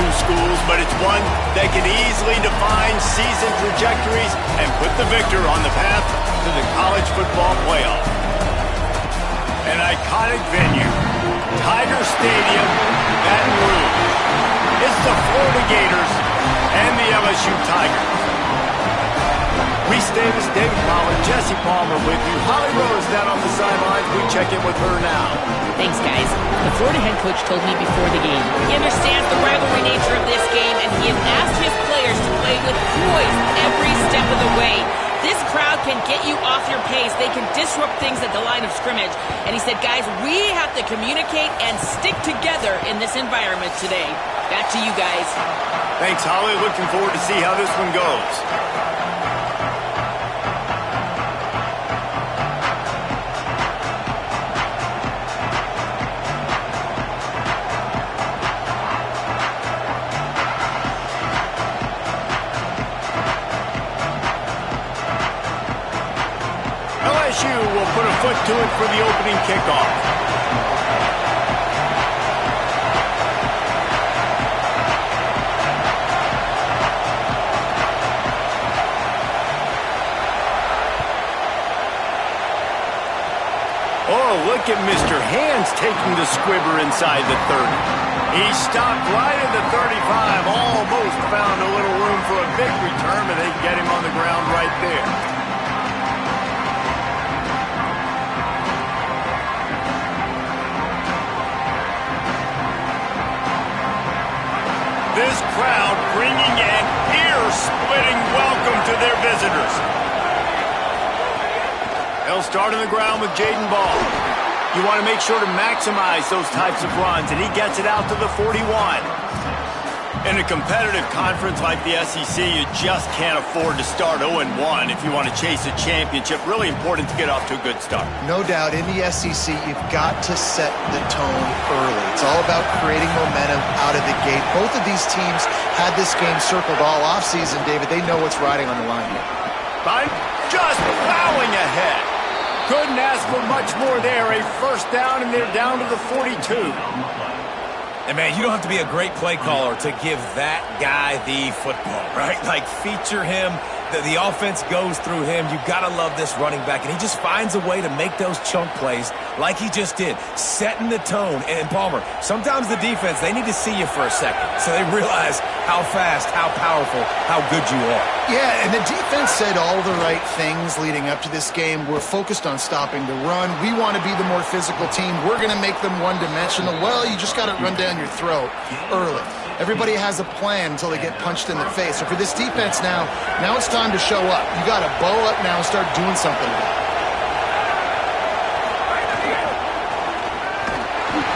two schools, but it's one that can easily define season trajectories and put the victor on the path to the college football playoff. An iconic venue, Tiger Stadium, Baton Rouge. It's the Florida Gators and the LSU Tigers. Reese Davis, David Collins, Jesse Palmer with you. Holly Rose down on the sidelines. We check in with her now. Thanks, guys. The Florida head coach told me before the game. He understands the rivalry nature of this game, and he has asked his players to play with poise every step of the way. This crowd can get you off your pace. They can disrupt things at the line of scrimmage. And he said, guys, we have to communicate and stick together in this environment today. Back to you guys. Thanks, Holly. Looking forward to see how this one goes. LSU will put a foot to it for the opening kickoff. Oh, look at Mr. Hands taking the squibber inside the 30. He stopped right at the 35, almost found a little room for a big return, but they get him on the ground right there. This crowd bringing an ear-splitting welcome to their visitors. They'll start on the ground with Jaden Ball. You want to make sure to maximize those types of runs, and he gets it out to the 41. In a competitive conference like the SEC, you just can't afford to start 0-1 if you want to chase a championship. Really important to get off to a good start. No doubt, in the SEC, you've got to set the tone early. It's all about creating momentum out of the gate. Both of these teams had this game circled all offseason, David. They know what's riding on the line here. Fine. Just plowing ahead. Couldn't ask for much more there. A first down, and they're down to the 42. And, man, you don't have to be a great play caller to give that guy the football, right? Like, feature him. The offense goes through him. You've got to love this running back. And he just finds a way to make those chunk plays like he just did, setting the tone. And, Palmer, sometimes the defense, they need to see you for a second so they realize how fast, how powerful, how good you are. Yeah, and the defense said all the right things leading up to this game. We're focused on stopping the run. We want to be the more physical team. We're going to make them one-dimensional. Well, you just got to run down your throat early. Everybody has a plan until they get punched in the face. So for this defense now it's time to show up. You got to bow up now and start doing something about it.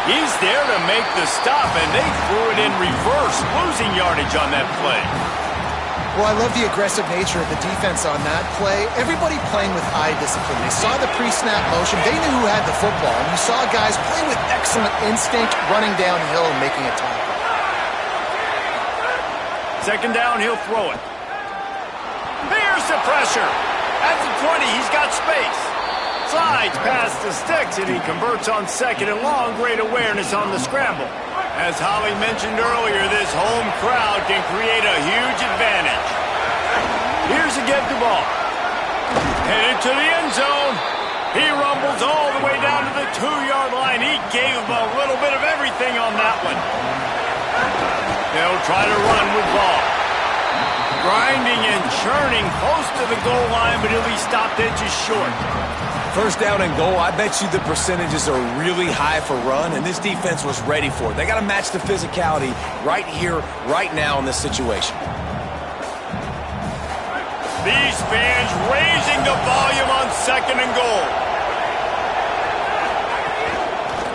He's there to make the stop, and they threw it in reverse, losing yardage on that play. Well, I love the aggressive nature of the defense on that play. Everybody playing with eye discipline. They saw the pre-snap motion. They knew who had the football. And you saw guys play with excellent instinct, running downhill and making a tackle. Second down, he'll throw it. Here's the pressure. At the 20, he's got space. Slides past the sticks, and he converts on second and long. Great awareness on the scramble. As Holly mentioned earlier, this home crowd can create a huge advantage. Here's a get the ball. Headed to the end zone. He rumbles all the way down to the 2-yard line. He gave him a little bit of everything on that one. They'll try to run with Ball. Grinding and churning close to the goal line, but he'll be stopped edges short. First down and goal, I bet you the percentages are really high for run, and this defense was ready for it. They got to match the physicality right here, right now in this situation. These fans raising the volume on second and goal.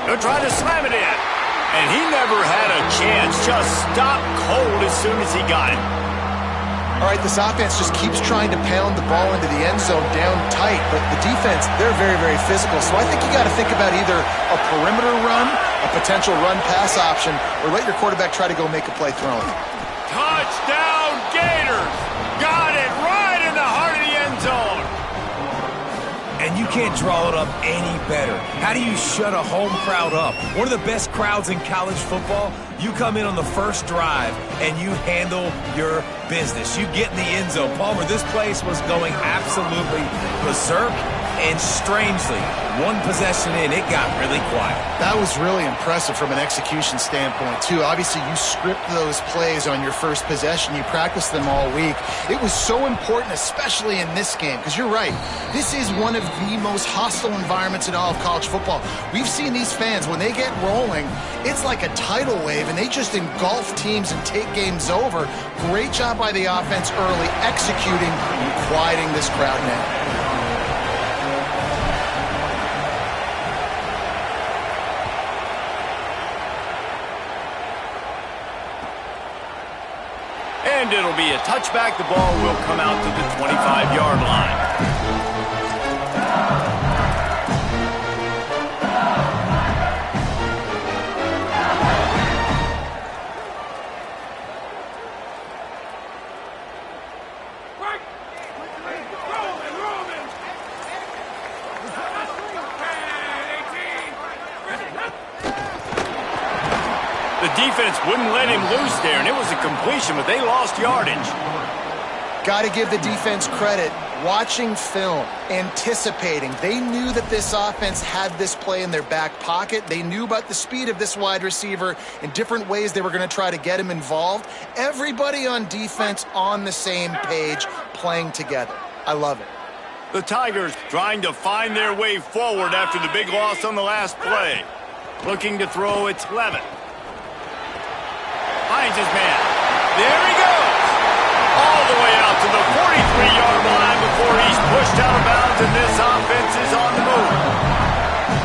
They'll try to slam it in. And he never had a chance, just stopped cold as soon as he got it. All right, this offense just keeps trying to pound the ball into the end zone down tight, but the defense, they're very, very physical. So I think you got to think about either a perimeter run, a potential run-pass option, or let your quarterback try to go make a play throwing. Touchdown, Gators! Got it right in the heart of the end zone. And you can't draw it up any better. How do you shut a home crowd up? One of the best crowds in college football. You come in on the first drive and you handle your business. You get in the end zone. Palmer, this place was going absolutely berserk. And strangely, one possession in, it got really quiet. That was really impressive from an execution standpoint, too. Obviously, you script those plays on your first possession. You practice them all week. It was so important, especially in this game, because you're right. This is one of the most hostile environments in all of college football. We've seen these fans, when they get rolling, it's like a tidal wave, and they just engulf teams and take games over. Great job by the offense early, executing and quieting this crowd now. And it'll be a touchback. The ball will come out to the 25-yard line. The defense wouldn't let him loose there, and it was a completion, but they lost yardage. Got to give the defense credit. Watching film, anticipating. They knew that this offense had this play in their back pocket. They knew about the speed of this wide receiver and different ways they were going to try to get him involved. Everybody on defense on the same page, playing together. I love it. The Tigers trying to find their way forward after the big loss on the last play. Looking to throw, it's Levitt. Finds his man. There he goes. All the way out to the 43-yard line before he's pushed out of bounds, and this offense is on the move.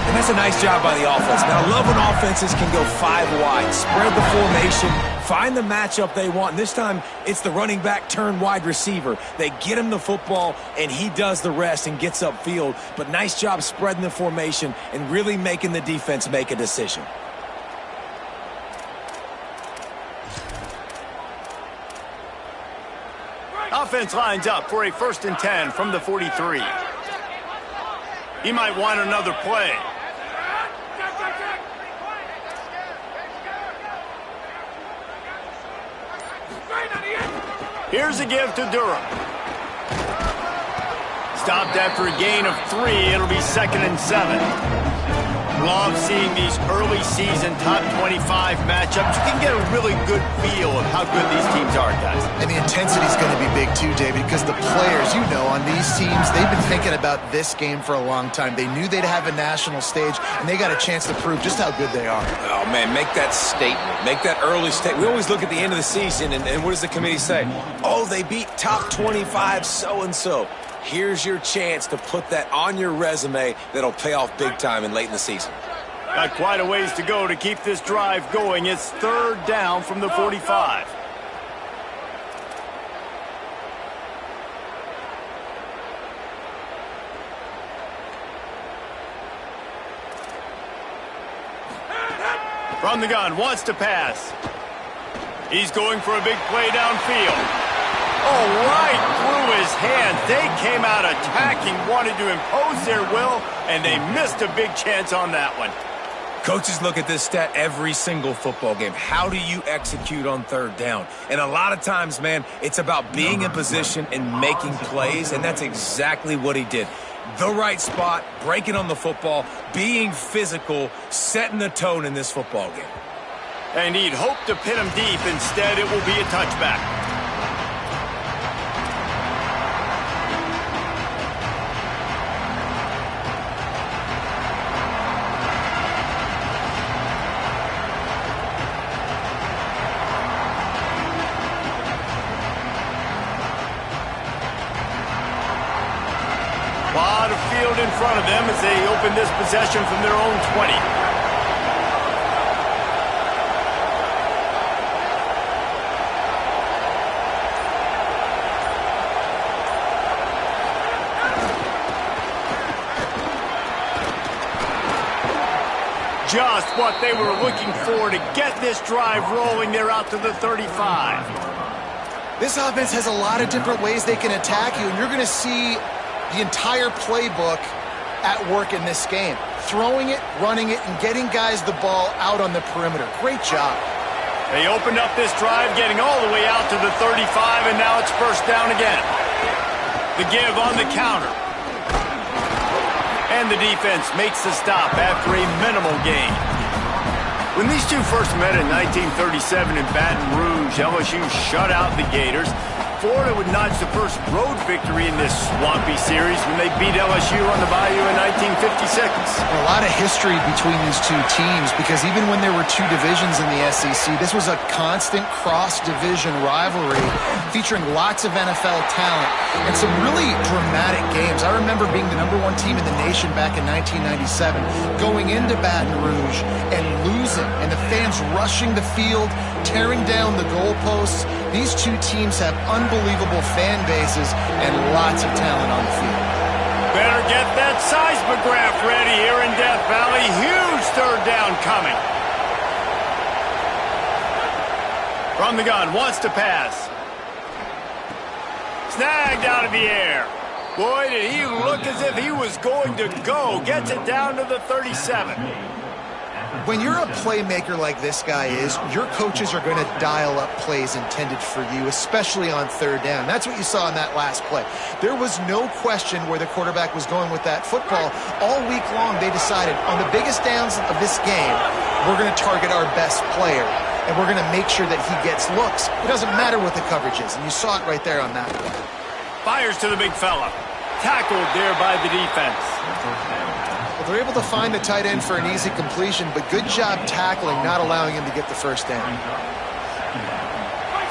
And that's a nice job by the offense. Now, I love when offenses can go 5 wide, spread the formation, find the matchup they want. And this time, it's the running back turn wide receiver. They get him the football, and he does the rest and gets upfield. But nice job spreading the formation and really making the defense make a decision. Offense lines up for a 1st and 10 from the 43. He might want another play. Here's a give to Durham. Stopped after a gain of 3. It'll be 2nd and 7. Love seeing these early season top 25 matchups. You can get a really good feel of how good these teams are, guys. And the intensity is going to be big too, David, because the players, you know, on these teams, they've been thinking about this game for a long time. They knew they'd have a national stage, and they got a chance to prove just how good they are. Oh, man, make that statement. Make that early statement. We always look at the end of the season, and what does the committee say? Oh, they beat top 25 so-and-so. Here's your chance to put that on your resume that'll pay off big time and late in the season. Got quite a ways to go to keep this drive going. It's 3rd down from the 45. From the gun, wants to pass. He's going for a big play downfield. Oh, right through his hands. They came out attacking, wanted to impose their will, and they missed a big chance on that one. Coaches look at this stat every single football game. How do you execute on 3rd down? And a lot of times, man, it's about being in position and making plays, and that's exactly what he did. The right spot, breaking on the football, being physical, setting the tone in this football game. And he'd hoped to pin him deep. Instead, it will be a touchback. A lot of field in front of them as they open this possession from their own 20. Just what they were looking for to get this drive rolling. They're out to the 35. This offense has a lot of different ways they can attack you, and you're going to see the entire playbook at work in this game. Throwing it, running it, and getting guys the ball out on the perimeter. Great job. They opened up this drive, getting all the way out to the 35, and now it's first down again. The give on the counter. And the defense makes the stop after a minimal gain. When these two first met in 1937 in Baton Rouge, LSU shut out the Gators. Florida would notch the first road victory in this swampy series when they beat LSU on the Bayou in 1956. A lot of history between these two teams because even when there were two divisions in the SEC, this was a constant cross-division rivalry featuring lots of NFL talent and some really dramatic games. I remember being the #1 team in the nation back in 1997, going into Baton Rouge and losing, and the fans rushing the field, tearing down the goalposts. These two teams have unbelievable fan bases and lots of talent on the field. Better get that seismograph ready here in Death Valley. Huge third down coming. From the gun, wants to pass. Snagged out of the air. Boy, did he look as if he was going to go. Gets it down to the 37. When you're a playmaker like this guy is, your coaches are going to dial up plays intended for you, especially on third down. That's what you saw in that last play. There was no question where the quarterback was going with that football. All week long, they decided on the biggest downs of this game, we're going to target our best player, and we're going to make sure that he gets looks. It doesn't matter what the coverage is, and you saw it right there on that play. Fires to the big fella. Tackled there by the defense. Well, they're able to find the tight end for an easy completion, but good job tackling, not allowing him to get the first down.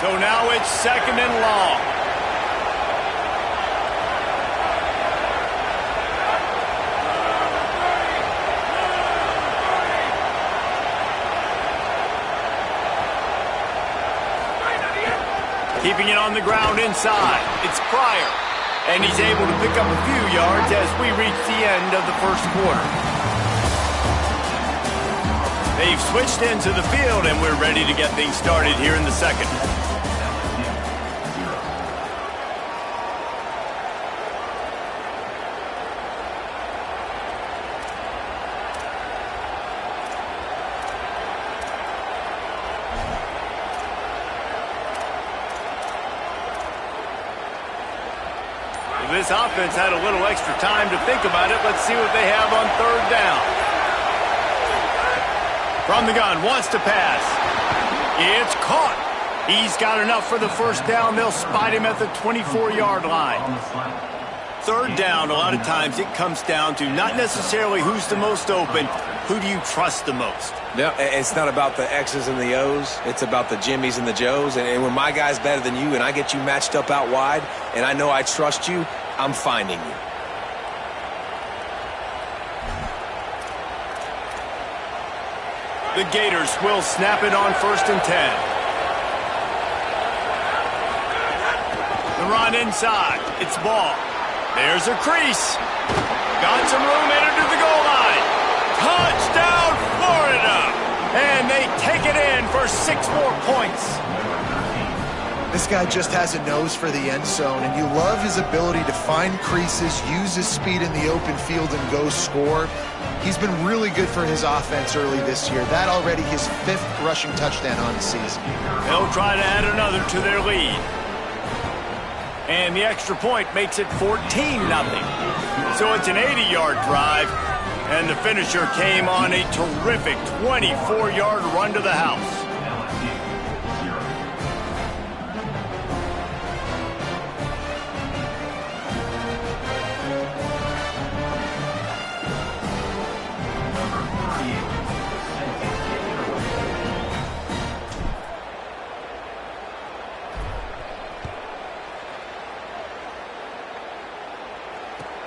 So now it's second and long. Keeping it on the ground inside. It's Pryor. And he's able to pick up a few yards as we reach the end of the first quarter. They've switched into the field, and we're ready to get things started here in the second. This offense had a little extra time to think about it. Let's see what they have on third down. From the gun, wants to pass. It's caught. He's got enough for the first down. They'll spot him at the 24-yard line. Third down, a lot of times it comes down to not necessarily who's the most open, who do you trust the most? No, it's not about the X's and the O's. It's about the Jimmies and the Joes. And when my guy's better than you and I get you matched up out wide and I know I trust you, I'm finding you. The Gators will snap it on 1st and 10. The run inside. It's ball. There's a crease. Got some room headed to the goal line. Touchdown, Florida! And they take it in for 6 more points. This guy just has a nose for the end zone, and you love his ability to find creases, use his speed in the open field, and go score. He's been really good for his offense early this year. That already his 5th rushing touchdown on the season. They'll try to add another to their lead. And the extra point makes it 14-0. So it's an 80-yard drive, and the finisher came on a terrific 24-yard run to the house.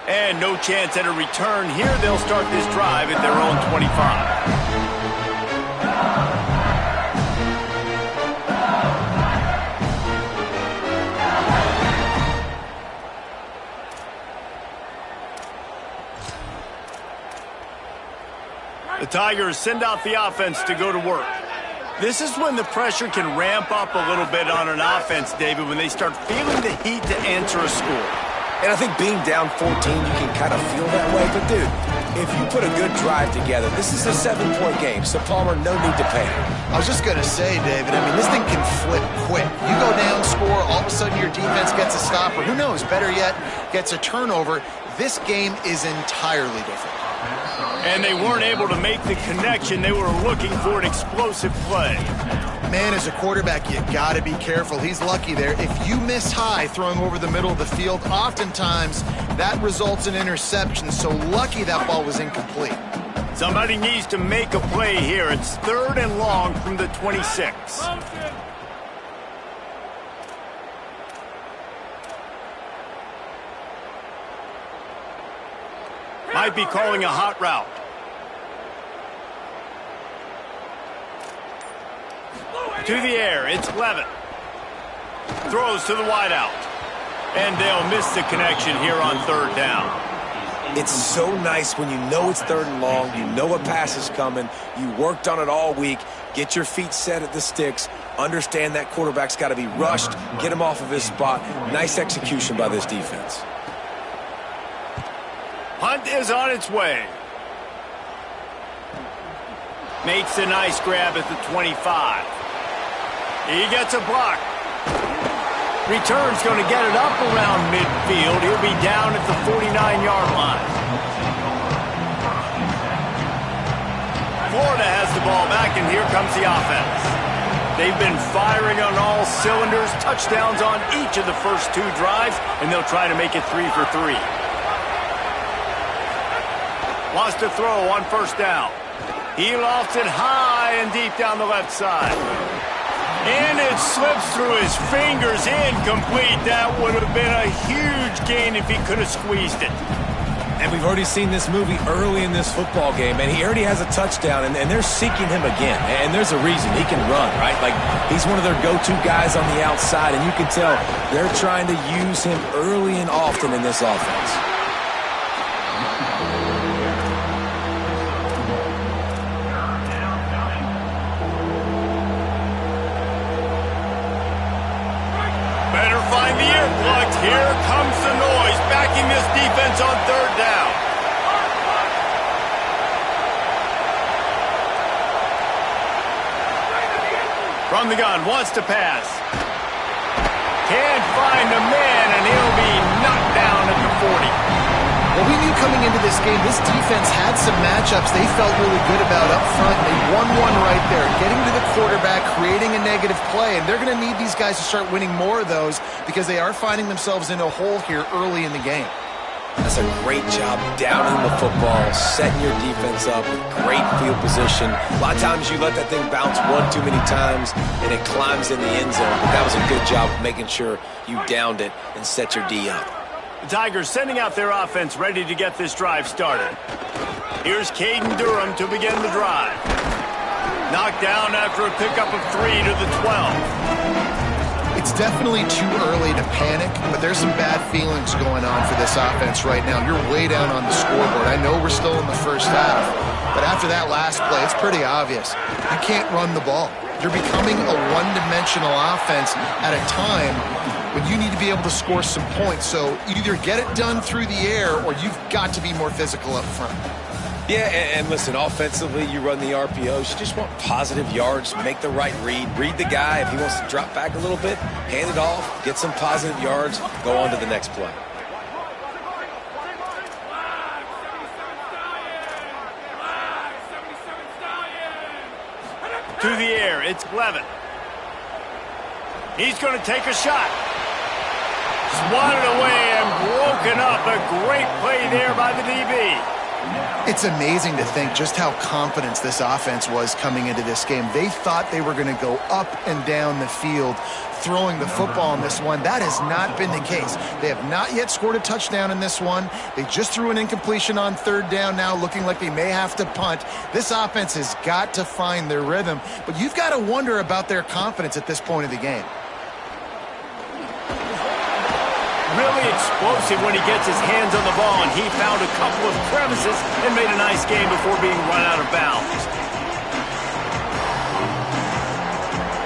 And no chance at a return here. They'll start this drive at their own 25. The Tigers send out the offense to go to work. This is when the pressure can ramp up a little bit on an offense, David, when they start feeling the heat to answer a score. And I think being down 14, you can kind of feel that way. But, dude, if you put a good drive together, this is a 7-point game, so Palmer, no need to panic. I was just going to say, David, I mean, this thing can flip quick. You go down, score, all of a sudden your defense gets a stop, or who knows, better yet, gets a turnover. This game is entirely different. And they weren't able to make the connection. They were looking for an explosive play. Man, as a quarterback, you got to be careful. He's lucky there. If you miss high throwing over the middle of the field, oftentimes that results in interception. So lucky that ball was incomplete. Somebody needs to make a play here. It's 3rd and long from the 26. Might be calling a hot route. To the air, it's Levitt. Throws to the wideout. And they'll miss the connection here on 3rd down. It's so nice when you know it's 3rd and long, you know a pass is coming, you worked on it all week, get your feet set at the sticks, understand that quarterback's got to be rushed, get him off of his spot. Nice execution by this defense. Hunt is on its way. Makes a nice grab at the 25. He gets a block. Return's going to get it up around midfield. He'll be down at the 49-yard line. Florida has the ball back, and here comes the offense. They've been firing on all cylinders, touchdowns on each of the first 2 drives, and they'll try to make it 3 for 3. Wants to throw on 1st down. He lofts it high and deep down the left side. And it slips through his fingers, incomplete. That would have been a huge gain if he could have squeezed it. And we've already seen this movie early in this football game, and he already has a touchdown, and they're seeking him again. And there's a reason. He can run, right? Like, he's one of their go-to guys on the outside, and you can tell they're trying to use him early and often in this offense. Here comes the noise, backing this defense on 3rd down. From the gun, wants to pass. Can't find a man, and he'll be knocked down at the 40. Well, we knew coming into this game, this defense had some matchups they felt really good about up front. They won one right there, getting to the quarterback, creating a negative play, and they're going to need these guys to start winning more of those because they are finding themselves in a hole here early in the game. That's a great job downing the football, setting your defense up with great field position. A lot of times you let that thing bounce one too many times and it climbs in the end zone, but that was a good job of making sure you downed it and set your D up. The Tigers sending out their offense ready to get this drive started. Here's Caden Durham to begin the drive. Knocked down after a pickup of 3 to the 12. It's definitely too early to panic, but there's some bad feelings going on for this offense right now. You're way down on the scoreboard. I know we're still in the first half, but after that last play, it's pretty obvious. You can't run the ball. You're becoming a one-dimensional offense at a time when you need to be able to score some points. So either get it done through the air or you've got to be more physical up front. Yeah, and listen, offensively, you run the RPOs. You just want positive yards, make the right read. Read the guy. If he wants to drop back a little bit, hand it off, get some positive yards, go on to the next play. To the air, it's Levitt. He's going to take a shot. Swatted away and broken up. A great play there by the DB. It's amazing to think just how confident this offense was coming into this game. They thought they were going to go up and down the field throwing the football in this one. That has not been the case. They have not yet scored a touchdown in this one. They just threw an incompletion on 3rd down now, looking like they may have to punt. This offense has got to find their rhythm, but you've got to wonder about their confidence at this point of the game. Really explosive when he gets his hands on the ball, and he found a couple of crevices and made a nice game before being run out of bounds.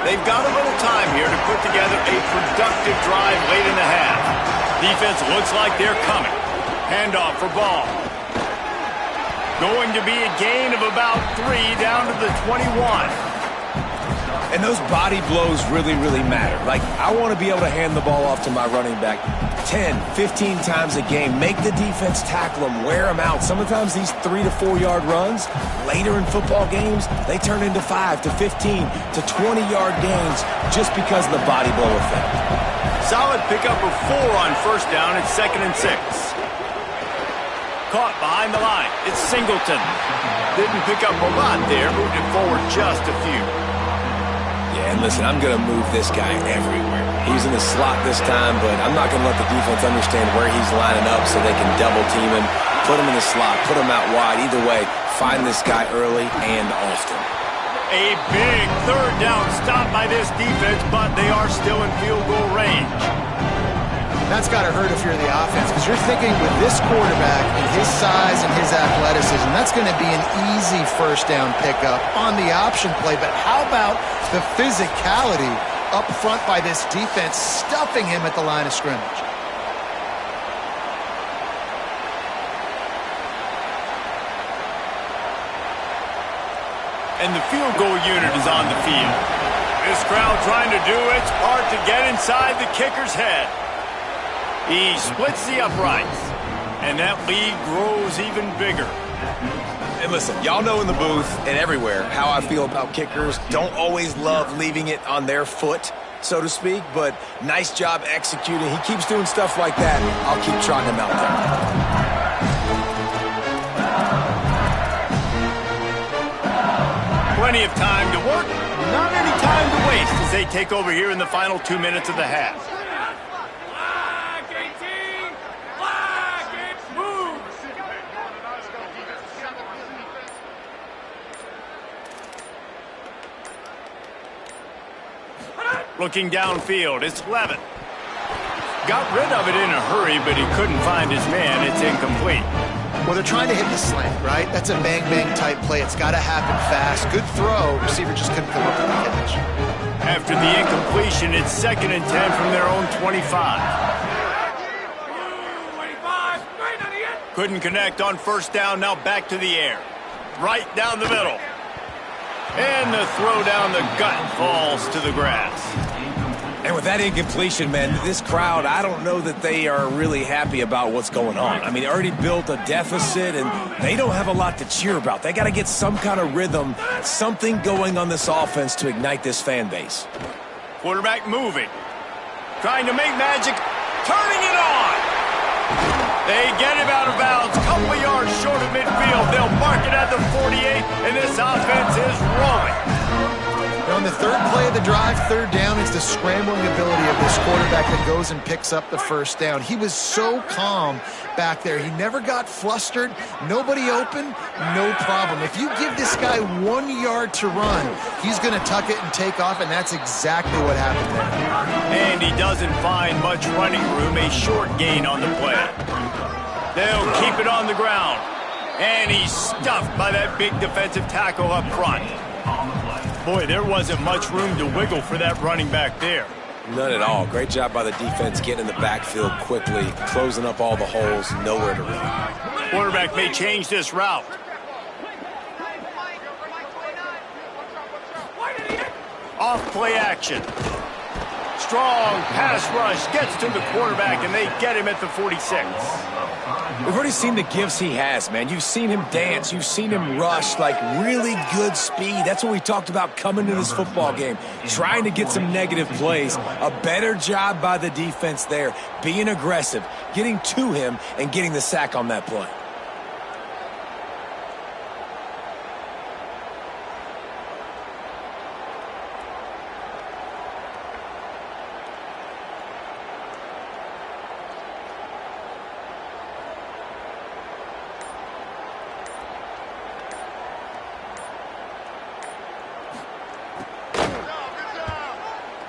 They've got a little time here to put together a productive drive late in the half. Defense looks like they're coming. Handoff for ball. Going to be a gain of about 3 down to the 21. And those body blows really, really matter. Like, I want to be able to hand the ball off to my running back 10, 15 times a game. Make the defense tackle them, wear them out. Sometimes these 3 to 4 yard runs, later in football games, they turn into 5 to 15 to 20 yard gains just because of the body blow effect. Solid pickup of 4 on first down. It's 2nd and 6. Caught behind the line. It's Singleton. Didn't pick up a lot there. Moved it forward just a few. Yeah, and listen, I'm going to move this guy everywhere. He's in the slot this time, but I'm not going to let the defense understand where he's lining up so they can double team him, put him in the slot, put him out wide. Either way, find this guy early and often. A big 3rd down stop by this defense, but they are still in field goal range. That's got to hurt if you're the offense, because you're thinking with this quarterback and his size and his athleticism, that's going to be an easy first down pickup on the option play. But how about the physicality up front by this defense, stuffing him at the line of scrimmage? And the field goal unit is on the field. This crowd trying to do its part to get inside the kicker's head. He splits the uprights, and that lead grows even bigger. And listen, y'all know in the booth and everywhere how I feel about kickers. Don't always love leaving it on their foot, so to speak, but nice job executing. He keeps doing stuff like that. I'll keep trotting him out there. Plenty of time to work, not any time to waste as they take over here in the final 2 minutes of the half. Looking downfield, it's Levin. Got rid of it in a hurry, but he couldn't find his man. It's incomplete. Well, they're trying to hit the slant, right? That's a bang-bang type play. It's got to happen fast. Good throw. Receiver just couldn't come up with the catch. After the incompletion, it's 2nd and 10 from their own 25. Couldn't connect on first down. Now back to the air. Right down the middle. And the throw down the gut falls to the grass. And with that incompletion, man, this crowd, I don't know that they are really happy about what's going on. I mean, they already built a deficit, and they don't have a lot to cheer about. They got to get some kind of rhythm, something going on this offense to ignite this fan base. Quarterback moving. Trying to make magic. Turning it on. They get him out of bounds, couple of yards short of midfield. They'll mark it at the 48, and this offense is rolling. On the 3rd play of the drive, 3rd down, is the scrambling ability of this quarterback that goes and picks up the first down. He was so calm back there. He never got flustered. Nobody open, no problem. If you give this guy 1 yard to run, he's going to tuck it and take off, and that's exactly what happened there. And he doesn't find much running room, a short gain on the play. They'll keep it on the ground. And he's stuffed by that big defensive tackle up front. Boy, there wasn't much room to wiggle for that running back there. None at all. Great job by the defense getting in the backfield quickly, closing up all the holes, nowhere to run. Quarterback may change this route. Off play action. Strong pass rush gets to the quarterback, and they get him at the 46. We've already seen the gifts he has, man. You've seen him dance. You've seen him rush, like really good speed. That's what we talked about coming to this football game, trying to get some negative plays. A better job by the defense there, being aggressive, getting to him, and getting the sack on that play.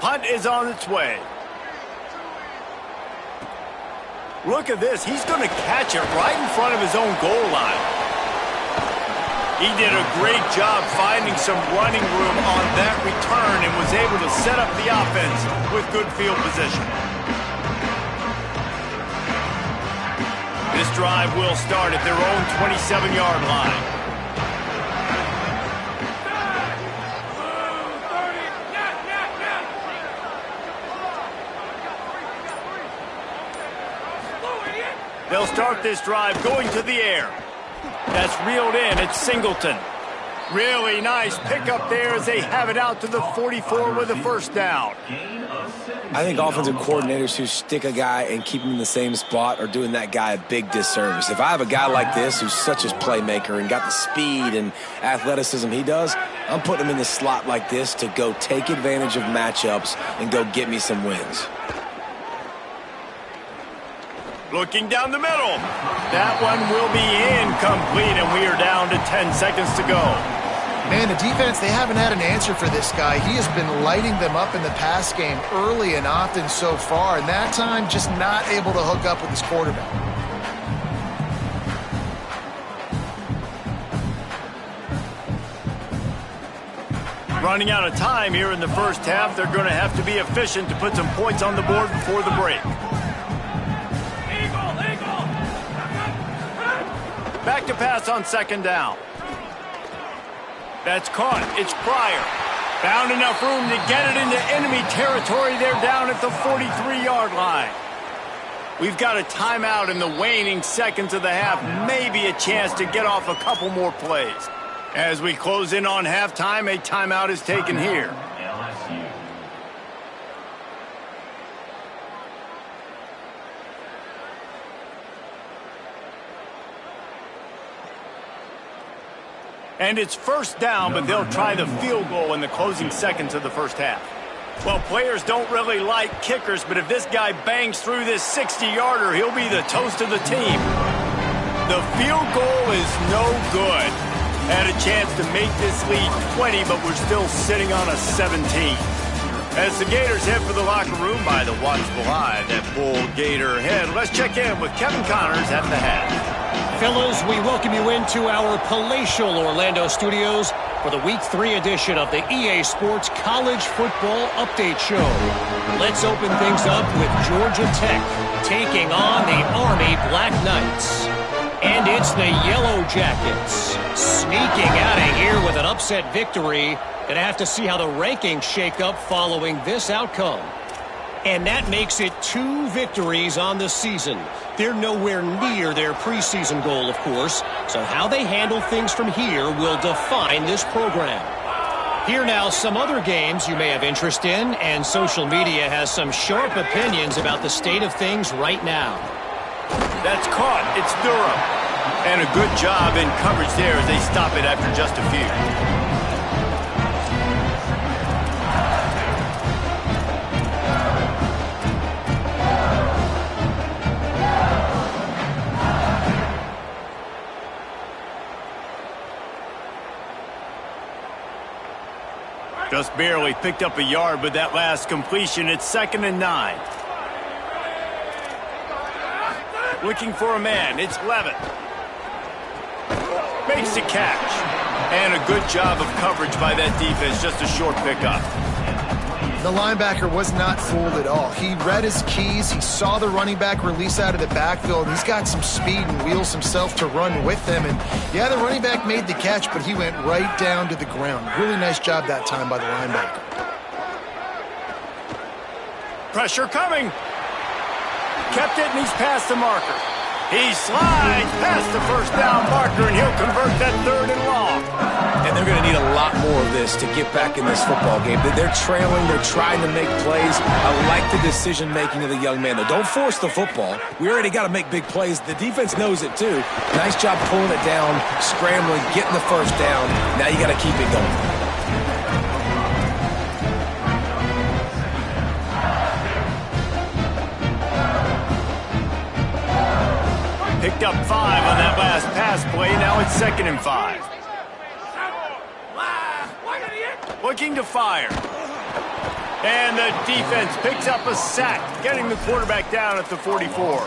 Punt is on its way. Look at this. He's going to catch it right in front of his own goal line. He did a great job finding some running room on that return and was able to set up the offense with good field position. This drive will start at their own 27-yard line. They'll start this drive going to the air. That's reeled in. It's Singleton. Really nice pickup there as they have it out to the 44 with a first down. I think offensive coordinators who stick a guy and keep him in the same spot are doing that guy a big disservice. If I have a guy like this who's such a playmaker and got the speed and athleticism he does, I'm putting him in the slot like this to go take advantage of matchups and go get me some wins. Looking down the middle. That one will be incomplete, and we are down to 10 seconds to go. Man, the defense, they haven't had an answer for this guy. He has been lighting them up in the pass game early and often so far, and that time just not able to hook up with his quarterback. Running out of time here in the first half. They're going to have to be efficient to put some points on the board before the break. Back to pass on second down. That's caught. It's Pryor. Found enough room to get it into enemy territory. They're down at the 43-yard line. We've got a timeout in the waning seconds of the half. Maybe a chance to get off a couple more plays. As we close in on halftime, a timeout is taken here. And it's first down, but they'll try the field goal in the closing seconds of the first half. Well, players don't really like kickers, but if this guy bangs through this 60-yarder, he'll be the toast of the team. The field goal is no good. Had a chance to make this lead 20, but we're still sitting on a 17. As the Gators head for the locker room by the watchful eye that Bull Gator head, let's check in with Kevin Connors at the half. Fellas, we welcome you into our palatial Orlando studios for the Week 3 edition of the EA Sports College Football Update Show. Let's open things up with Georgia Tech taking on the Army Black Knights. And it's the Yellow Jackets sneaking out of here with an upset victory. Gonna have to see how the rankings shake up following this outcome. And that makes it 2 victories on the season. They're nowhere near their preseason goal, of course, so how they handle things from here will define this program. Here now, some other games you may have interest in, and social media has some sharp opinions about the state of things right now. That's caught. It's Durham. And a good job in coverage there as they stop it after just a few. Just barely picked up a yard with that last completion. It's 2nd and 9. Looking for a man. It's Levitt. Makes the catch. And a good job of coverage by that defense. Just a short pickup. The linebacker was not fooled at all. He read his keys. He saw the running back release out of the backfield. He's got some speed and wheels himself to run with them. And, yeah, the running back made the catch, but he went right down to the ground. Really nice job that time by the linebacker. Pressure coming. Kept it, and he's past the marker. He slides past the first down marker, and he'll convert that 3rd and long. And they're going to need a lot more of this to get back in this football game. They're trailing. They're trying to make plays. I like the decision-making of the young man, though. Don't force the football. We already got to make big plays. The defense knows it, too. Nice job pulling it down, scrambling, getting the first down. Now you got to keep it going. Picked up 5 on that last pass play. Now it's 2nd and 5. Looking to fire. And the defense picks up a sack, getting the quarterback down at the 44.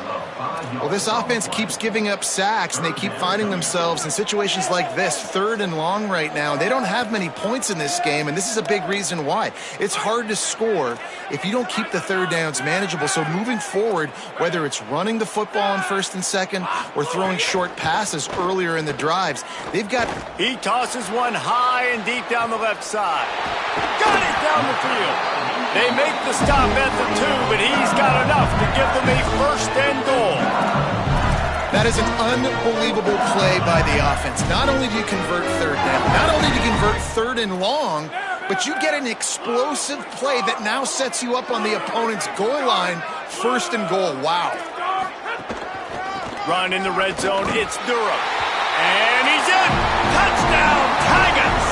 Well, this offense keeps giving up sacks, and they keep finding themselves in situations like this, 3rd and long right now. They don't have many points in this game, and this is a big reason why. It's hard to score if you don't keep the 3rd downs manageable. So moving forward, whether it's running the football on 1st and 2nd or throwing short passes earlier in the drives, they've got... He tosses one high and deep down the left side. Got it down the field. They make the stop at the 2, but he's got enough to give them a 1st and goal. That is an unbelievable play by the offense. Not only do you convert 3rd down, not only do you convert 3rd and long, but you get an explosive play that now sets you up on the opponent's goal line, 1st and goal. Wow. Run in the red zone. It's Durham. And he's in. Touchdown, Tigers.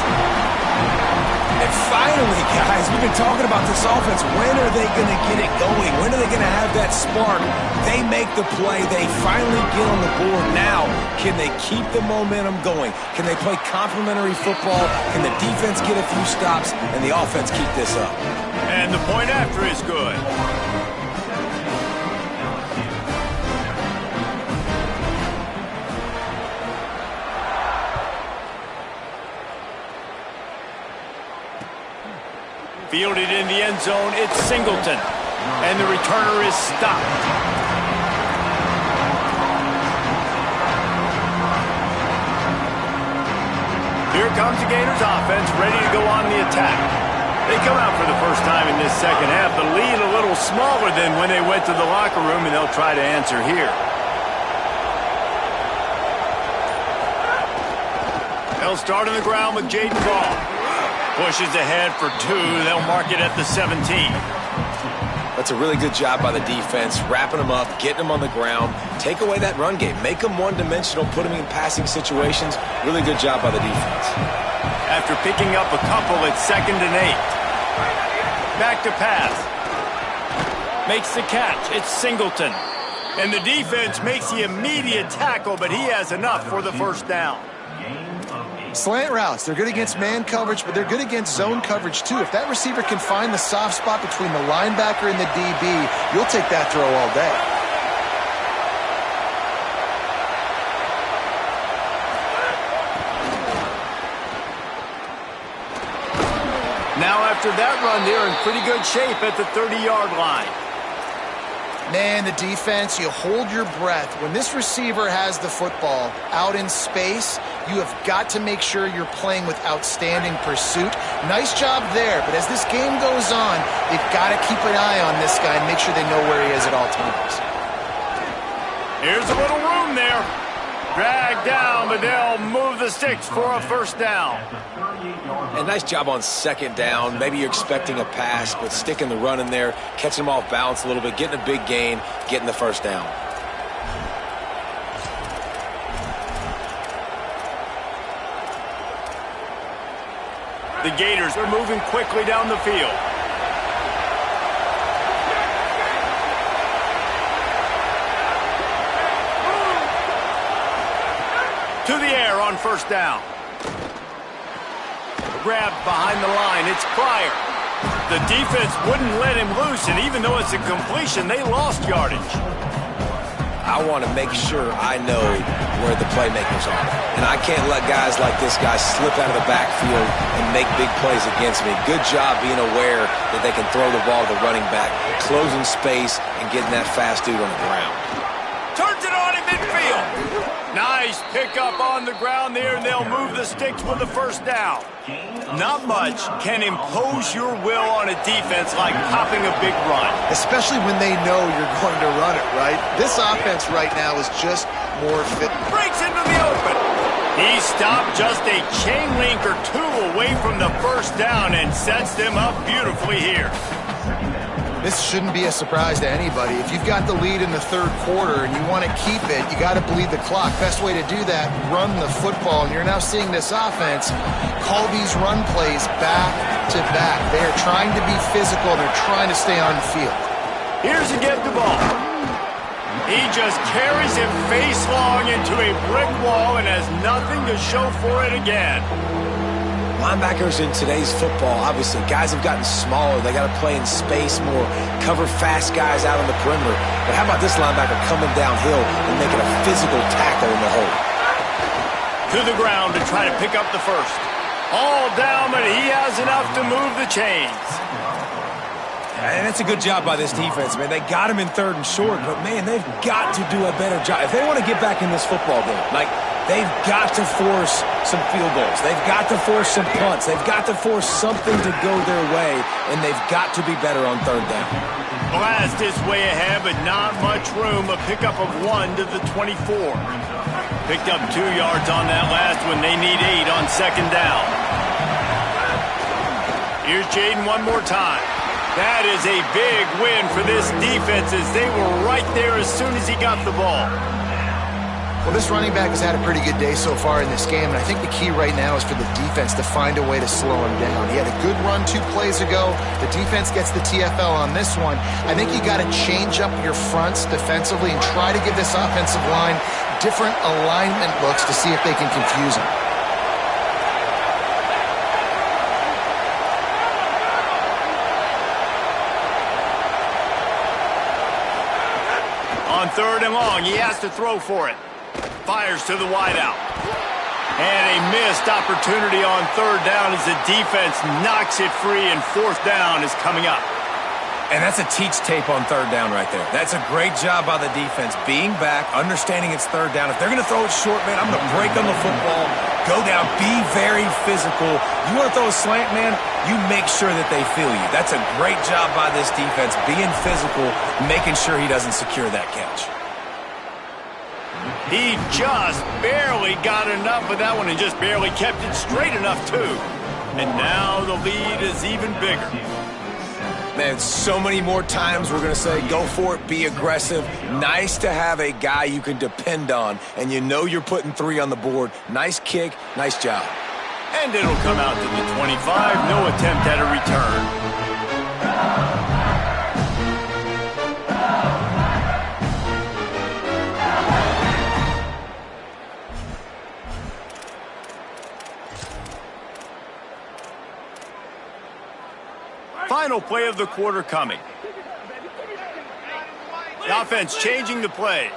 And finally, guys, we've been talking about this offense. When are they going to get it going? When are they going to have that spark? They make the play. They finally get on the board. Now, can they keep the momentum going? Can they play complementary football? Can the defense get a few stops and the offense keep this up? And the point after is good. Fielded in the end zone, it's Singleton. And the returner is stopped. Here comes the Gators offense, ready to go on the attack. They come out for the first time in this second half. The lead a little smaller than when they went to the locker room, and they'll try to answer here. They'll start on the ground with Jaden Vaughn. Pushes ahead for 2. They'll mark it at the 17. That's a really good job by the defense, wrapping them up, getting them on the ground. Take away that run game. Make them one-dimensional, put them in passing situations. Really good job by the defense. After picking up a couple, it's 2nd and 8. Back to pass. Makes the catch. It's Singleton. And the defense makes the immediate tackle, but he has enough for the 1st down. Slant routes, they're good against man coverage, but they're good against zone coverage too. If that receiver can find the soft spot between the linebacker and the DB, you'll take that throw all day. Now after that run, they're in pretty good shape at the 30-yard line. Man, the defense, you hold your breath. When this receiver has the football out in space, you have got to make sure you're playing with outstanding pursuit. Nice job there, but as this game goes on, they've got to keep an eye on this guy and make sure they know where he is at all times. Here's a little room there. Dragged down, but they'll move the sticks for a 1st down. And nice job on 2nd down. Maybe you're expecting a pass, but sticking the run in there, catching them off balance a little bit, getting a big gain, getting the 1st down. The Gators are moving quickly down the field. To the air on 1st down. Grabbed behind the line. It's Pryor. The defense wouldn't let him loose, and even though it's a completion, they lost yardage. I want to make sure I know where the playmakers are. And I can't let guys like this guy slip out of the backfield and make big plays against me. Good job being aware that they can throw the ball to the running back, closing space, and getting that fast dude on the ground. Turns it on in midfield. Nice pickup on the ground there, and they'll move the sticks with the 1st down. Not much can impose your will on a defense like popping a big run. Especially when they know you're going to run it, right? This offense right now is just more fit. Breaks into the open. He stopped just a chain link or 2 away from the 1st down and sets them up beautifully here. This shouldn't be a surprise to anybody. If you've got the lead in the 3rd quarter and you want to keep it, you got to bleed the clock. Best way to do that, run the football. And you're now seeing this offense call these run plays back to back. They are trying to be physical. They're trying to stay on the field. Here's a get the ball. He just carries him face long into a brick wall and has nothing to show for it again. Linebackers in today's football, obviously, guys have gotten smaller. They got to play in space more, cover fast guys out on the perimeter. But how about this linebacker coming downhill and making a physical tackle in the hole? To the ground to try to pick up the first. All down, but he has enough to move the chains. And that's a good job by this defense, man. They got him in 3rd and short, but, man, they've got to do a better job. If they want to get back in this football game, like, they've got to force some field goals. They've got to force some punts. They've got to force something to go their way, and they've got to be better on 3rd down. Blast is way ahead, but not much room. A pickup of 1 to the 24. Picked up 2 yards on that last one. They need 8 on 2nd down. Here's Jaden one more time. That is a big win for this defense as they were right there as soon as he got the ball. Well, this running back has had a pretty good day so far in this game, and I think the key right now is for the defense to find a way to slow him down. He had a good run 2 plays ago. The defense gets the TFL on this one. I think you got to change up your fronts defensively and try to give this offensive line different alignment looks to see if they can confuse him. On 3rd and long, he has to throw for it. Fires to the wideout. And a missed opportunity on 3rd down as the defense knocks it free, and 4th down is coming up. And that's a teach tape on 3rd down right there. That's a great job by the defense. Being back, understanding it's 3rd down. If they're going to throw it short, man, I'm going to break on the football, go down, be very physical. You want to throw a slant, man, you make sure that they feel you. That's a great job by this defense, being physical, making sure he doesn't secure that catch. He just barely got enough of that one and just barely kept it straight enough, too. And now the lead is even bigger. Man, so many more times we're going to say, go for it, be aggressive. Nice to have a guy you can depend on, and you know you're putting 3 on the board. Nice kick, nice job. And it'll come out to the 25, no attempt at a return. Final play of the quarter coming. The offense changing the play.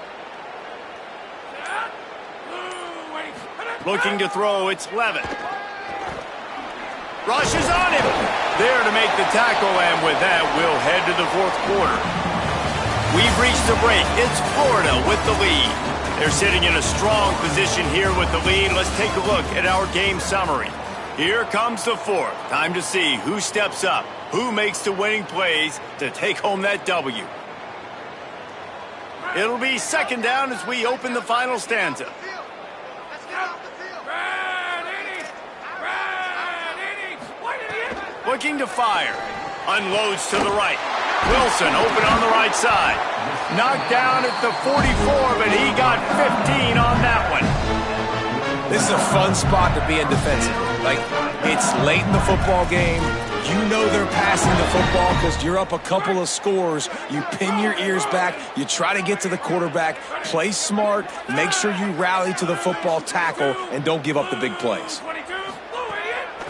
Looking to throw, it's Levitt. Rushes on him. There to make the tackle, and with that, we'll head to the 4th quarter. We've reached the break. It's Florida with the lead. They're sitting in a strong position here with the lead. Let's take a look at our game summary. Here comes the 4th. Time to see who steps up, who makes the winning plays to take home that W. It'll be 2nd down as we open the final stanza. Looking to fire. Unloads to the right. Wilson open on the right side. Knocked down at the 44, but he got 15 on that one. This is a fun spot to be in defensively. Like, it's late in the football game. You know they're passing the football because you're up a couple of scores. You pin your ears back. You try to get to the quarterback. Play smart. Make sure you rally to the football tackle and don't give up the big plays.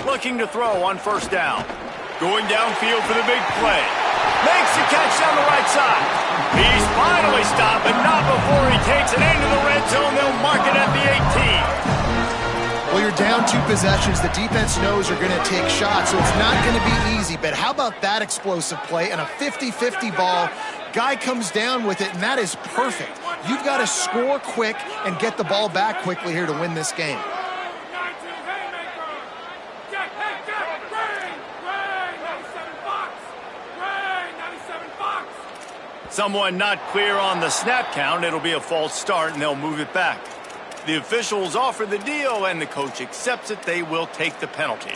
Looking to throw on 1st down. Going downfield for the big play. Makes the catch down the right side. He's finally stopped, but not before he takes it into the red zone. They'll mark it at the 18. Well, you're down 2 possessions. The defense knows you're going to take shots, so it's not going to be easy. But how about that explosive play and a 50-50 ball? Guy comes down with it, and that is perfect. You've got to score quick and get the ball back quickly here to win this game. Someone not clear on the snap count. It'll be a false start, and they'll move it back. The officials offer the deal, and the coach accepts it. They will take the penalty.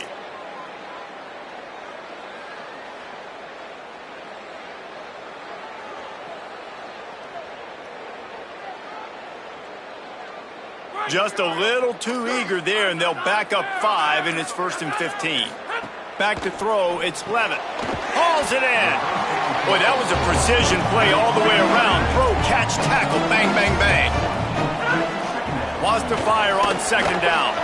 Just a little too eager there, and they'll back up 5, and it's 1st and 15. Back to throw, it's Levitt. Hauls it in. Boy, that was a precision play all the way around. Throw, catch, tackle, bang, bang, bang. Wants to fire on 2nd down.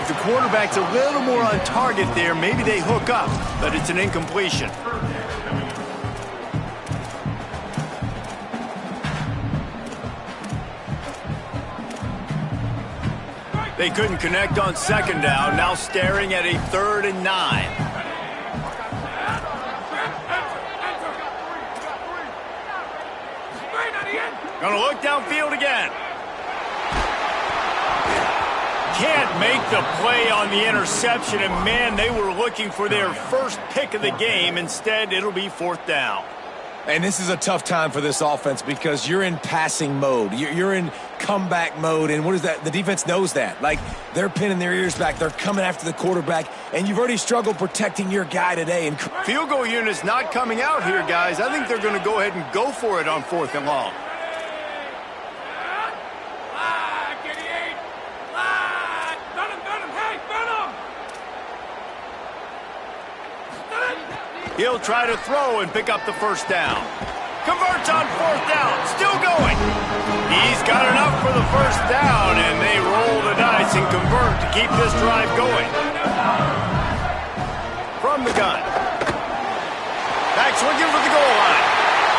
If the quarterback's a little more on target there, maybe they hook up, but it's an incompletion. They couldn't connect on second down, now staring at a 3rd and 9. Gonna look downfield again. Can't make the play on the interception, and man, they were looking for their first pick of the game. Instead, it'll be 4th down. And this is a tough time for this offense because you're in passing mode. You're in comeback mode, and what is that? The defense knows that. Like, they're pinning their ears back. They're coming after the quarterback, and you've already struggled protecting your guy today. And field goal unit's not coming out here, guys. I think they're going to go ahead and go for it on 4th and long. He'll try to throw and pick up the 1st down. Converts on 4th down. Still going. He's got enough for the 1st down, and they roll the dice and convert to keep this drive going. From the gun. Back swinging for the goal line.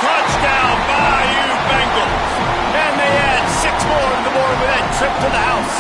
Touchdown, Bayou Bengals. And they add 6 more to the board with that trip to the house.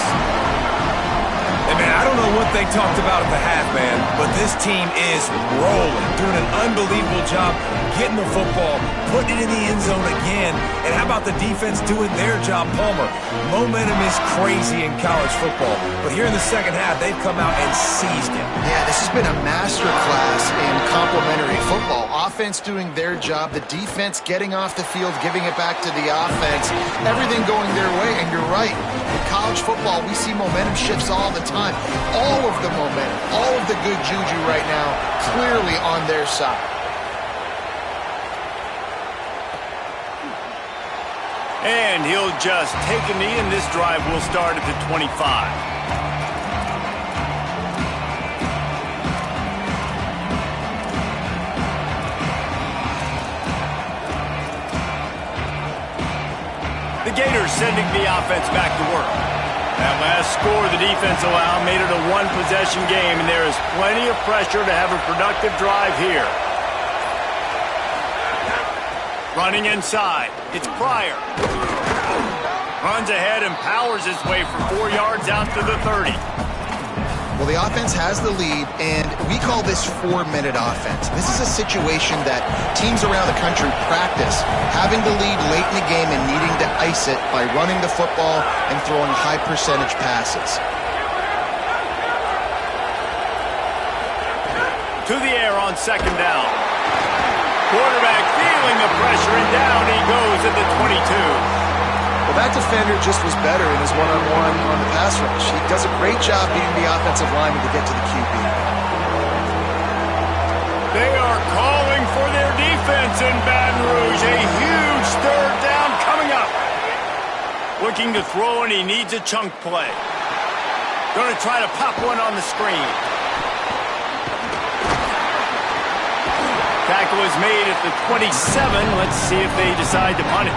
And man, I don't know what they talked about at the half, man, but this team is rolling, doing an unbelievable job getting the football, putting it in the end zone again. And how about the defense doing their job, Palmer? Momentum is crazy in college football, but here in the second half, they've come out and seized it. Yeah, this has been a masterclass in complementary football. Offense doing their job, the defense getting off the field, giving it back to the offense, everything going their way. And you're right, in college football, we see momentum shifts all the time. All of the momentum, all of the good juju right now, clearly on their side. And he'll just take a knee, and this drive will start at the 25. The Gators sending the offense back to work. That last score the defense allowed made it a 1-possession game, and there is plenty of pressure to have a productive drive here. Running inside, it's Pryor. Runs ahead and powers his way for 4 yards out to the 30. Well, the offense has the lead, and we call this 4-minute offense. This is a situation that teams around the country practice, having the lead late in the game and needing to ice it by running the football and throwing high-percentage passes. To the air on second down. Quarterback feeling the pressure, and down he goes at the 22. Well, that defender just was better in his one-on-one on the pass rush. He does a great job beating the offensive lineman to get to the QB. They are calling for their defense in Baton Rouge. A huge 3rd down coming up. Looking to throw, and he needs a chunk play. Going to try to pop one on the screen. Tackle is made at the 27. Let's see if they decide to punt it.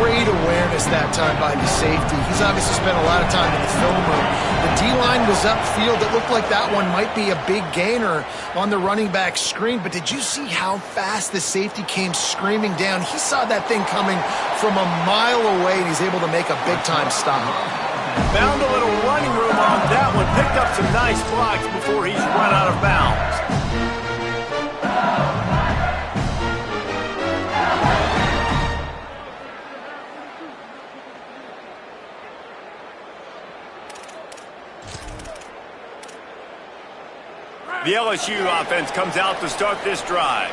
Great awareness that time by the safety. He's obviously spent a lot of time in the film room. The D-line was upfield. It looked like that one might be a big gainer on the running back screen, but did you see how fast the safety came screaming down? He saw that thing coming from a mile away, and he's able to make a big-time stop. Found a little running room on that one. Picked up some nice blocks before he's run out of bounds. The LSU offense comes out to start this drive.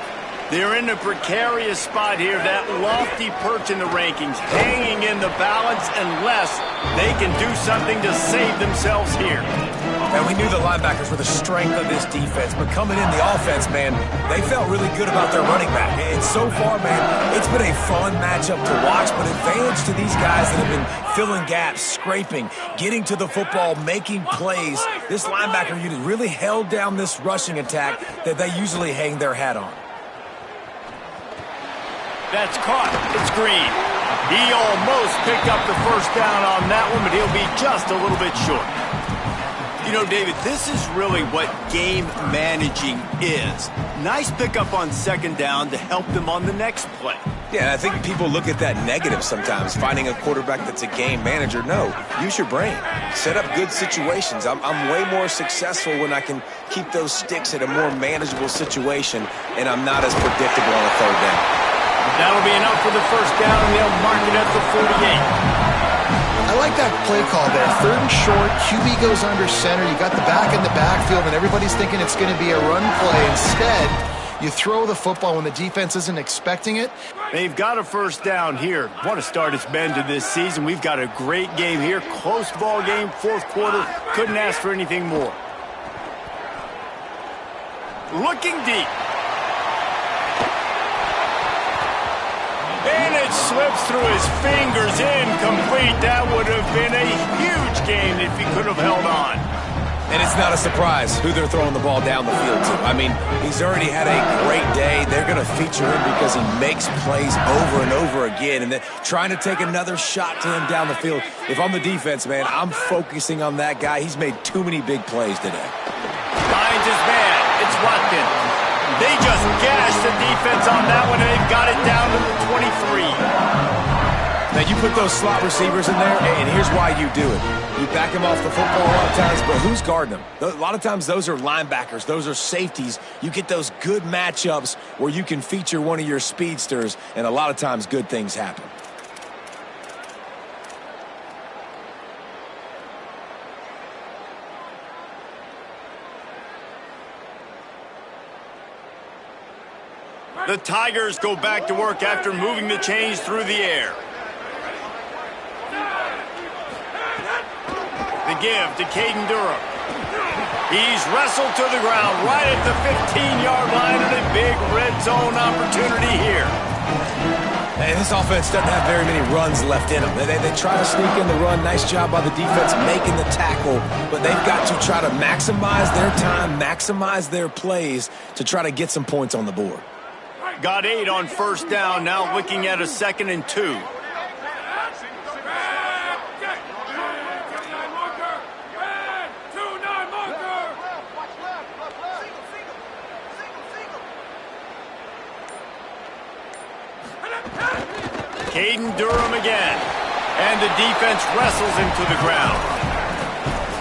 They're in a precarious spot here, that lofty perch in the rankings, hanging in the balance unless they can do something to save themselves here. And we knew the linebackers were the strength of this defense, but coming in the offense, man, they felt really good about their running back. And so far, man, it's been a fun matchup to watch, but advantage to these guys that have been filling gaps, scraping, getting to the football, making plays. This linebacker unit really held down this rushing attack that they usually hang their hat on. That's caught. It's Green. He almost picked up the 1st down on that one, but he'll be just a little bit short. You know, David, this is really what game managing is. Nice pickup on second down to help them on the next play. Yeah, I think people look at that negative sometimes, finding a quarterback that's a game manager. No, use your brain. Set up good situations. I'm way more successful when I can keep those sticks at a more manageable situation, and I'm not as predictable on a third down. That'll be enough for the first down, and they'll mark it at the 48. I like that play call there. Third and short, QB goes under center. You got the back in the backfield, and everybody's thinking it's going to be a run play. Instead, you throw the football when the defense isn't expecting it. They've got a first down here. What a start it's been to this season. We've got a great game here. Close ball game, fourth quarter. Couldn't ask for anything more. Looking deep. And it slips through his fingers, incomplete. That would have been a huge gain if he could have held on. And it's not a surprise who they're throwing the ball down the field to. I mean, he's already had a great day. They're going to feature him because he makes plays over and over again. And they're trying to take another shot to him down the field. If I'm the defense, man, I'm focusing on that guy. He's made too many big plays today. Finds his man. It's Watkins. They just gashed the defense on that one, and they've got it down to the 23. Now, you put those slot receivers in there, and here's why you do it. You back him off the football a lot of times, but who's guarding them? A lot of times, those are linebackers. Those are safeties. You get those good matchups where you can feature one of your speedsters, and a lot of times, good things happen. The Tigers go back to work after moving the chains through the air. The give to Caden Durham. He's wrestled to the ground right at the 15-yard line, and a big red zone opportunity here. And this offense doesn't have very many runs left in them. They try to sneak in the run. Nice job by the defense making the tackle, but they've got to try to maximize their time, maximize their plays to try to get some points on the board. Got 8 on first down, now looking at a 2nd and 2. Caden Durham again, and the defense wrestles him to the ground.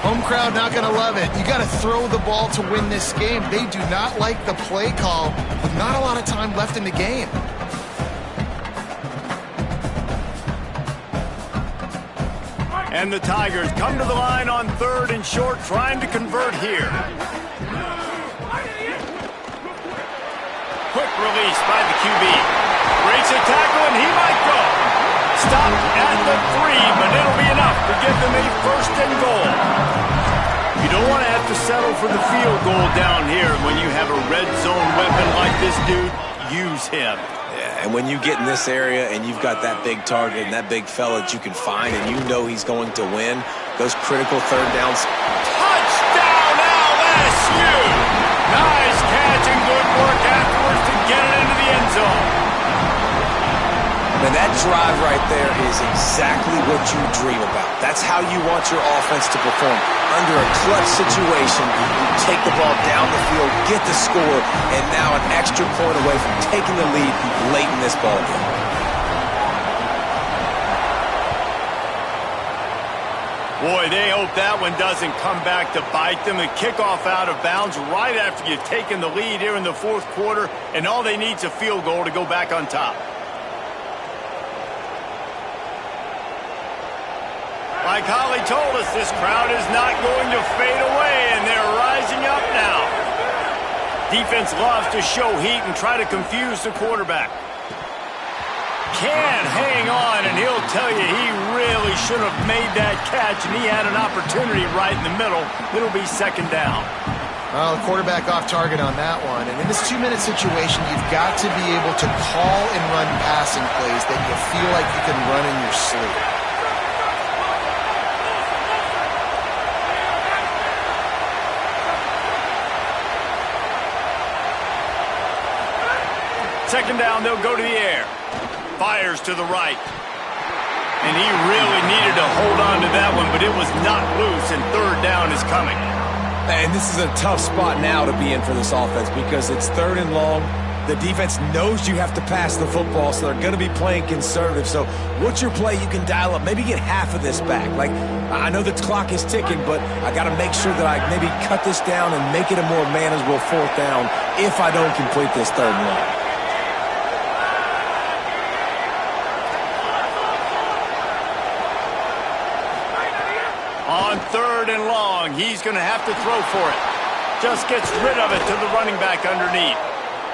Home crowd not going to love it. You got to throw the ball to win this game. They do not like the play call with not a lot of time left in the game. And the Tigers come to the line on 3rd and short, trying to convert here. Quick release by the QB. Breaks a tackle, and he might go. Stopped at the 3, but it'll be enough to give them a 1st and goal. You don't want to have to settle for the field goal down here. When you have a red zone weapon like this dude, use him. Yeah, and when you get in this area and you've got that big target and that big fella that you can find and you know he's going to win, those critical third downs. Touchdown LSU! Nice catch and good work afterwards to get it into the end zone. And that drive right there is exactly what you dream about. That's how you want your offense to perform. Under a clutch situation, you take the ball down the field, get the score, and now an extra point away from taking the lead late in this ball game. Boy, they hope that one doesn't come back to bite them. A kickoff out of bounds right after you've taken the lead here in the 4th quarter, and all they need is a field goal to go back on top. Like Holly told us, this crowd is not going to fade away, and they're rising up now. Defense loves to show heat and try to confuse the quarterback. Can't hang on, and he'll tell you he really should have made that catch, and he had an opportunity right in the middle. It'll be 2nd down. Well, the quarterback off target on that one. And in this 2-minute situation, you've got to be able to call and run passing plays that you feel like you can run in your sleep. Second down, they'll go to the air. Fires to the right. And he really needed to hold on to that one, but it was not loose, and third down is coming. And this is a tough spot now to be in for this offense because it's third and long. The defense knows you have to pass the football, so they're going to be playing conservative. So what's your play you can dial up? Maybe get half of this back. Like, I know the clock is ticking, but I got to make sure that I maybe cut this down and make it a more manageable fourth down if I don't complete this third and long. On third and long, he's going to have to throw for it. Just gets rid of it to the running back underneath.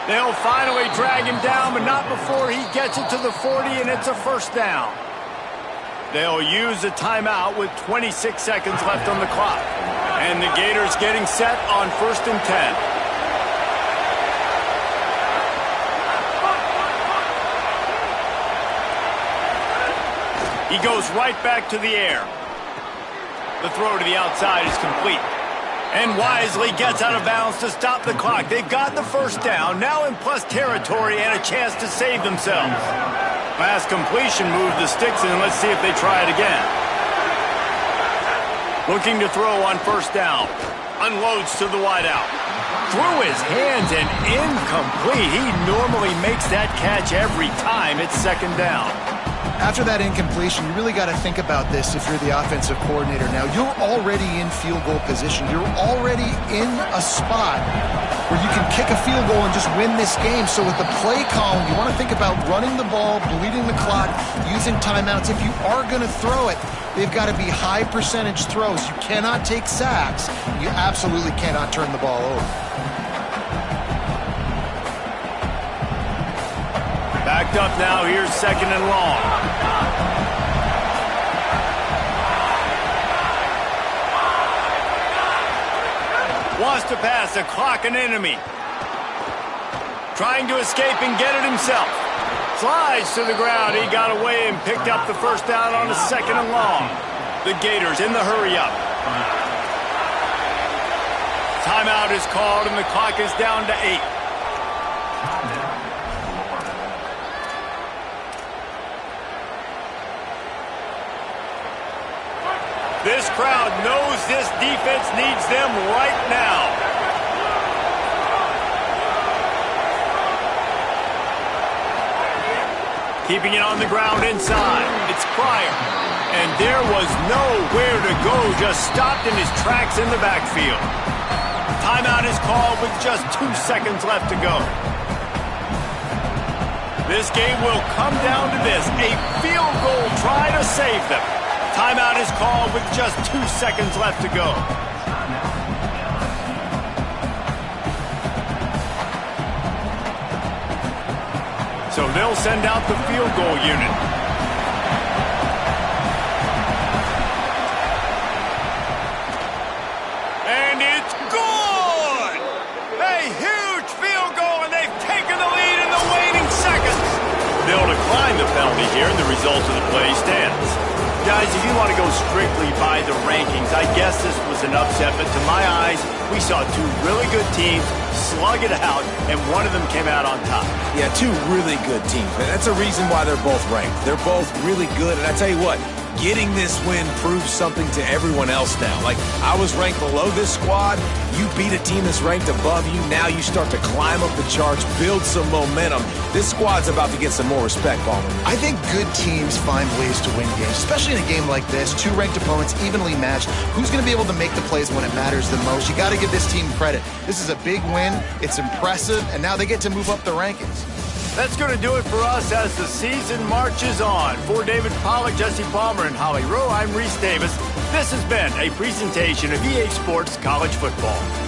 They'll finally drag him down, but not before he gets it to the 40, and it's a first down. They'll use a timeout with 26 seconds left on the clock. And the Gators getting set on 1st and 10. He goes right back to the air. The throw to the outside is complete. And wisely gets out of bounds to stop the clock. They've got the first down, now in plus territory and a chance to save themselves. Pass completion moved the sticks, and let's see if they try it again. Looking to throw on first down. Unloads to the wideout. Through his hands and incomplete. He normally makes that catch every time. It's second down. After that incompletion, you really got to think about this if you're the offensive coordinator. Now, you're already in field goal position. You're already in a spot where you can kick a field goal and just win this game. So with the play call, you want to think about running the ball, bleeding the clock, using timeouts. If you are going to throw it, they've got to be high percentage throws. You cannot take sacks. You absolutely cannot turn the ball over. Backed up now, here's second and long. Wants to pass, a clock an enemy. Trying to escape and get it himself. Slides to the ground, he got away and picked up the first down on a second and long. The Gators in the hurry-up. Timeout is called and the clock is down to 8. This crowd knows this defense needs them right now. Keeping it on the ground inside. It's Pryor. And there was nowhere to go, just stopped in his tracks in the backfield. Timeout is called with just 2 seconds left to go. This game will come down to this, a field goal try to save them. Timeout is called with just 2 seconds left to go. So they'll send out the field goal unit. And it's good! A huge field goal, and they've taken the lead in the waning seconds. They'll decline the penalty here, and the result of the play stands. Guys, if you want to go strictly by the rankings, I guess this was an upset, but to my eyes, we saw two really good teams slug it out, and one of them came out on top. Yeah, two really good teams. That's a reason why they're both ranked. They're both really good, and I tell you what, getting this win proves something to everyone else now. Like, I was ranked below this squad. You beat a team that's ranked above you. Now you start to climb up the charts, build some momentum. This squad's about to get some more respect on them. I think good teams find ways to win games, especially in a game like this. Two ranked opponents, evenly matched. Who's going to be able to make the plays when it matters the most? You got to give this team credit. This is a big win. It's impressive, and now they get to move up the rankings. That's going to do it for us as the season marches on. For David Pollack, Jesse Palmer, and Holly Rowe, I'm Reese Davis. This has been a presentation of EA Sports College Football.